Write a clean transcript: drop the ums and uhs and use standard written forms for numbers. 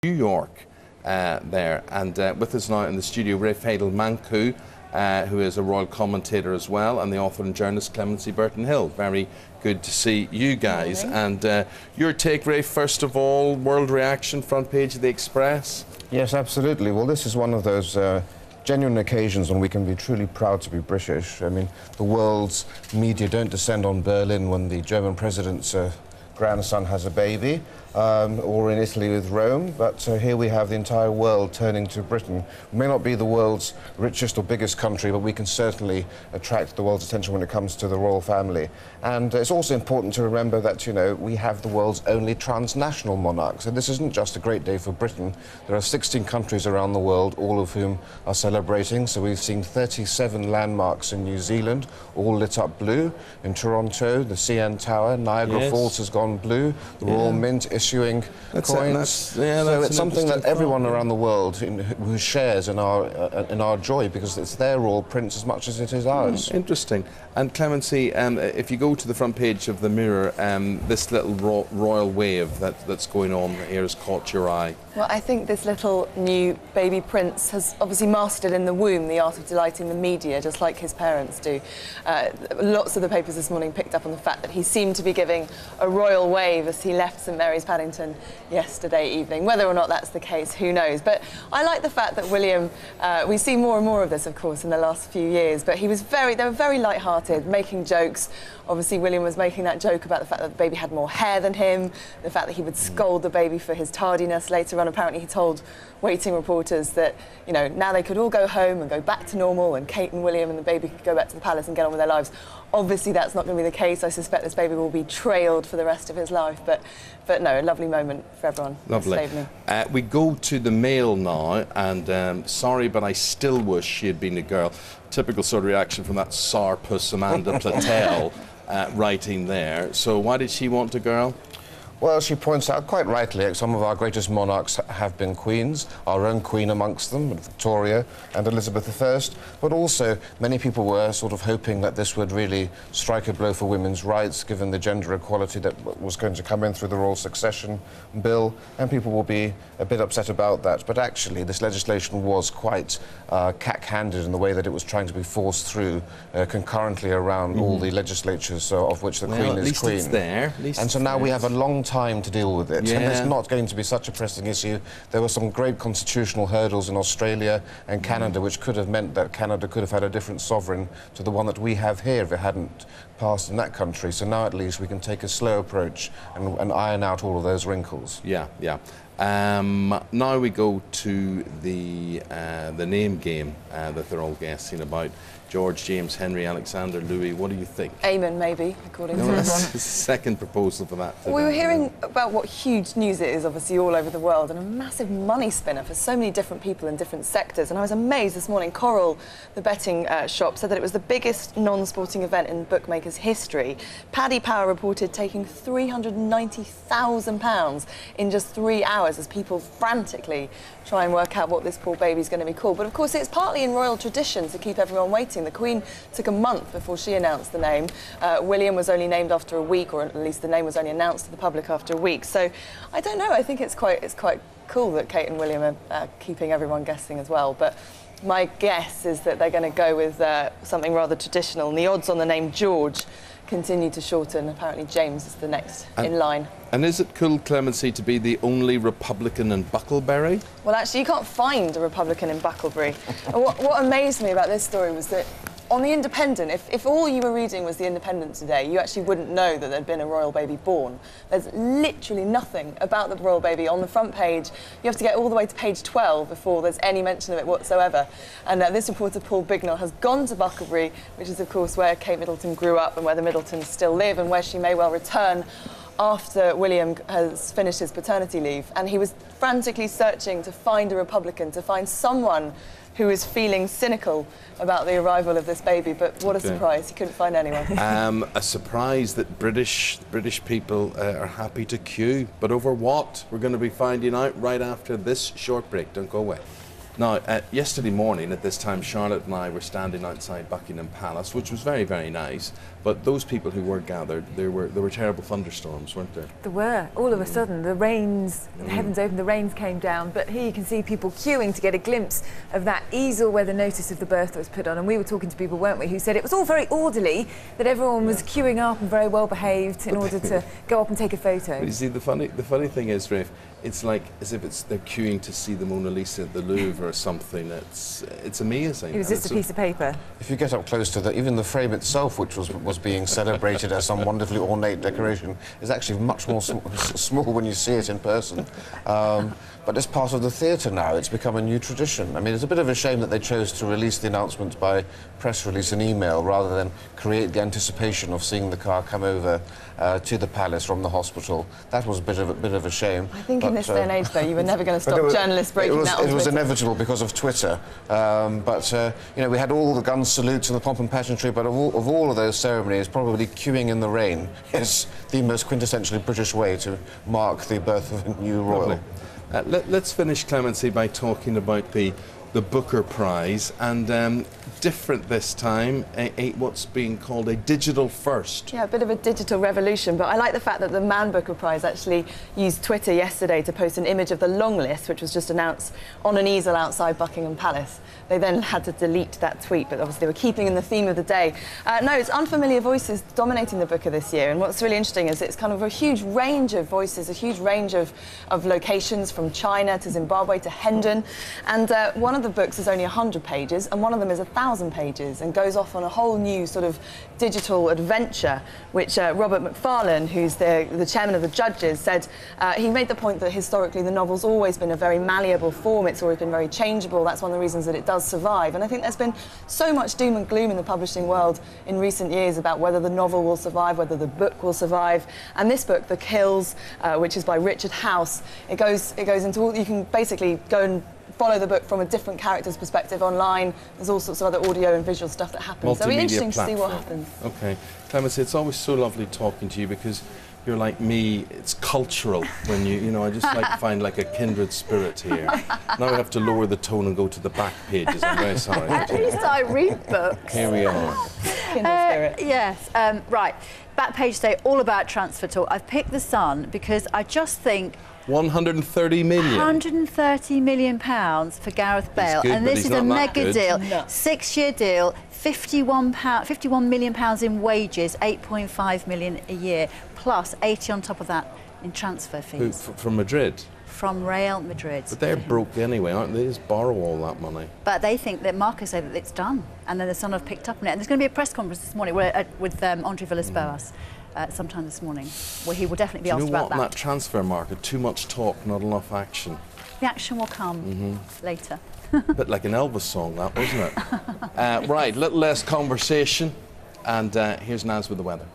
New York there, and with us now in the studio, Rafe Heydel-Mankoo, who is a royal commentator as well, and the author and journalist Clemency Burton-Hill. Very good to see you guys. And your take, Rafe, first of all, world reaction, front page of the Express. Yes, absolutely. Well, this is one of those genuine occasions when we can be truly proud to be British. I mean, the world's media don't descend on Berlin when the German president's grandson has a baby, or in Italy with Rome, but here we have the entire world turning to Britain. We may not be the world's richest or biggest country, but we can certainly attract the world's attention when it comes to the royal family. And it's also important to remember that, you know, we have the world's only transnational monarch. So this isn't just a great day for Britain. There are 16 countries around the world, all of whom are celebrating. So we've seen 37 landmarks in New Zealand, all lit up blue. In Toronto, the CN Tower, Niagara Falls has gone blue, the Royal Mint issuing coins. So it's something that everyone around the world who shares in our joy, because it's their royal prince as much as it is ours. Interesting. And Clemency, if you go to the front page of the Mirror, this little royal wave that's going on here has caught your eye. Well, I think this little new baby prince has obviously mastered in the womb the art of delighting the media, just like his parents do. Lots of the papers this morning picked up on the fact that he seemed to be giving a royal wave as he left St Mary's Paddington yesterday evening. Whether or not that's the case, who knows? But I like the fact that William, we see more and more of this, of course, in the last few years, but they were very light-hearted, making jokes. Obviously, William was making that joke about the fact that the baby had more hair than him, the fact that he would scold the baby for his tardiness. Later on, apparently, he told waiting reporters that, you know, now they could all go home and go back to normal, and Kate and William and the baby could go back to the palace and get on with their lives. Obviously, that's not going to be the case. I suspect this baby will be trailed for the rest of his life. But no, a lovely moment for everyone. Lovely. We go to the Mail now, and sorry, but I still wish she had been a girl. Typical sort of reaction from that sourpuss Amanda Platel writing there. So why did she want a girl? Well, she points out, quite rightly, some of our greatest monarchs have been queens, our own queen amongst them, Victoria and Elizabeth I, but also many people were sort of hoping that this would really strike a blow for women's rights, given the gender equality that was going to come in through the Royal Succession Bill, and people will be a bit upset about that. But actually, this legislation was quite cack-handed in the way that it was trying to be forced through concurrently around all the legislatures of which the Queen is Queen. It's there. And so now we have a long time to deal with it, and it's not going to be such a pressing issue. There were some great constitutional hurdles in Australia and Canada, which could have meant that Canada could have had a different sovereign to the one that we have here if it hadn't passed in that country. So now at least we can take a slow approach and iron out all of those wrinkles. Now we go to the name game that they're all guessing about. George, James, Henry, Alexander, Louis, what do you think? Eamon, maybe, according to everyone. That's the second proposal for that. We were hearing about what huge news it is, obviously, all over the world, and a massive money spinner for so many different people in different sectors. And I was amazed this morning. Coral, the betting shop, said that it was the biggest non-sporting event in bookmakers' history. Paddy Power reported taking £390,000 in just 3 hours as people frantically try and work out what this poor baby's going to be called. But of course, it's partly in royal tradition to keep everyone waiting. The Queen took a month before she announced the name. William was only named after a week, or at least the name was only announced to the public after a week. So I don't know. I think it's quite cool that Kate and William are keeping everyone guessing as well. But my guess is that they're going to go with something rather traditional. And the odds on the name George continue to shorten. Apparently James is the next in line. And is it cool, Clemency, to be the only Republican in Bucklebury? Well, actually, you can't find a Republican in Bucklebury. And what amazed me about this story was that on The Independent, if all you were reading was The Independent today, you actually wouldn't know that there'd been a royal baby born. There's literally nothing about the royal baby on the front page. You have to get all the way to page 12 before there's any mention of it whatsoever. And this reporter, Paul Bignell, has gone to Bucklebury, which is, of course, where Kate Middleton grew up and where the Middletons still live and where she may well return after William has finished his paternity leave. And he was frantically searching to find a Republican, to find someone who is feeling cynical about the arrival of this baby, but what a surprise, he couldn't find anyone. A surprise that British people are happy to queue, but over what? We're going to be finding out right after this short break. Don't go away. Now, yesterday morning at this time, Charlotte and I were standing outside Buckingham Palace, which was very, very nice, but But those people who were gathered, there were terrible thunderstorms, weren't there? There were. All of a sudden, the rains, the heavens opened, the rains came down. But here you can see people queuing to get a glimpse of that easel where the notice of the birth was put on. And we were talking to people, weren't we, who said it was all very orderly, that everyone was queuing up and very well behaved in order to go up and take a photo. But you see, the funny thing is, Rafe, it's like as if they're queuing to see the Mona Lisa at the Louvre or something. It's amazing. It was just a piece of paper. If you get up close to even the frame itself, which was being celebrated as some wonderfully ornate decoration, is actually much more small when you see it in person. But it's part of the theatre now. It's become a new tradition. I mean, it's a bit of a shame that they chose to release the announcement by press release and email rather than create the anticipation of seeing the car come over to the palace from the hospital. That was a bit of a shame. I think in this day and age, though, you were never going to stop journalists breaking that on Twitter. It was inevitable because of Twitter. You know, we had all the gun salutes and the pomp and pageantry, but of all of those ceremonies, probably queuing in the rain is the most quintessentially British way to mark the birth of a new royal. Let's finish, Clemency, by talking about the Booker Prize, and different this time, what's being called a digital first. Yeah, a bit of a digital revolution, but I like the fact that the Man Booker Prize actually used Twitter yesterday to post an image of the long list, which was just announced on an easel outside Buckingham Palace. They then had to delete that tweet, but obviously they were keeping in the theme of the day. No, it's unfamiliar voices dominating the Booker this year, and what's really interesting is it's kind of a huge range of voices, a huge range of locations, from China to Zimbabwe to Hendon, and one of the books is only 100 pages, and one of them is 1,000 pages, and goes off on a whole new sort of digital adventure, which Robert Macfarlane, who's the chairman of the judges, said he made the point that historically the novel's always been a very malleable form, it's always been very changeable, that's one of the reasons that it does survive. And I think there's been so much doom and gloom in the publishing world in recent years about whether the novel will survive, whether the book will survive. And this book, The Kills, which is by Richard House, it goes into all, you can basically go and follow the book from a different character's perspective online. There's all sorts of other audio and visual stuff that happens. So it'll be interesting to see what happens. Okay. Clemency, it's always so lovely talking to you because you're like me, it's cultural when you know, I just like to find like a kindred spirit here. Now we have to lower the tone and go to the back pages, I'm very sorry. At least I read books. Here we are. Kindred spirit. Yes, right. Back page today, all about transfer talk. I've picked The Sun because I just think 130 million. 130 million pounds for Gareth Bale, good, and this is a mega deal. No. 6-year deal, 51 million pounds in wages, 8.5 million a year, plus 80 on top of that in transfer fees. From Madrid? From Real Madrid. But they're broke anyway, aren't they? They just borrow all that money. But they think that Marcus said that it's done, and then The Sun have picked up on it. And there's going to be a press conference this morning with Andre Villas-Boas. Sometime this morning, where he will definitely be asked about that. In that transfer market, too much talk, not enough action. The action will come later. Bit like an Elvis song, that, wasn't it? Right, little less conversation, and here's Naz with the weather.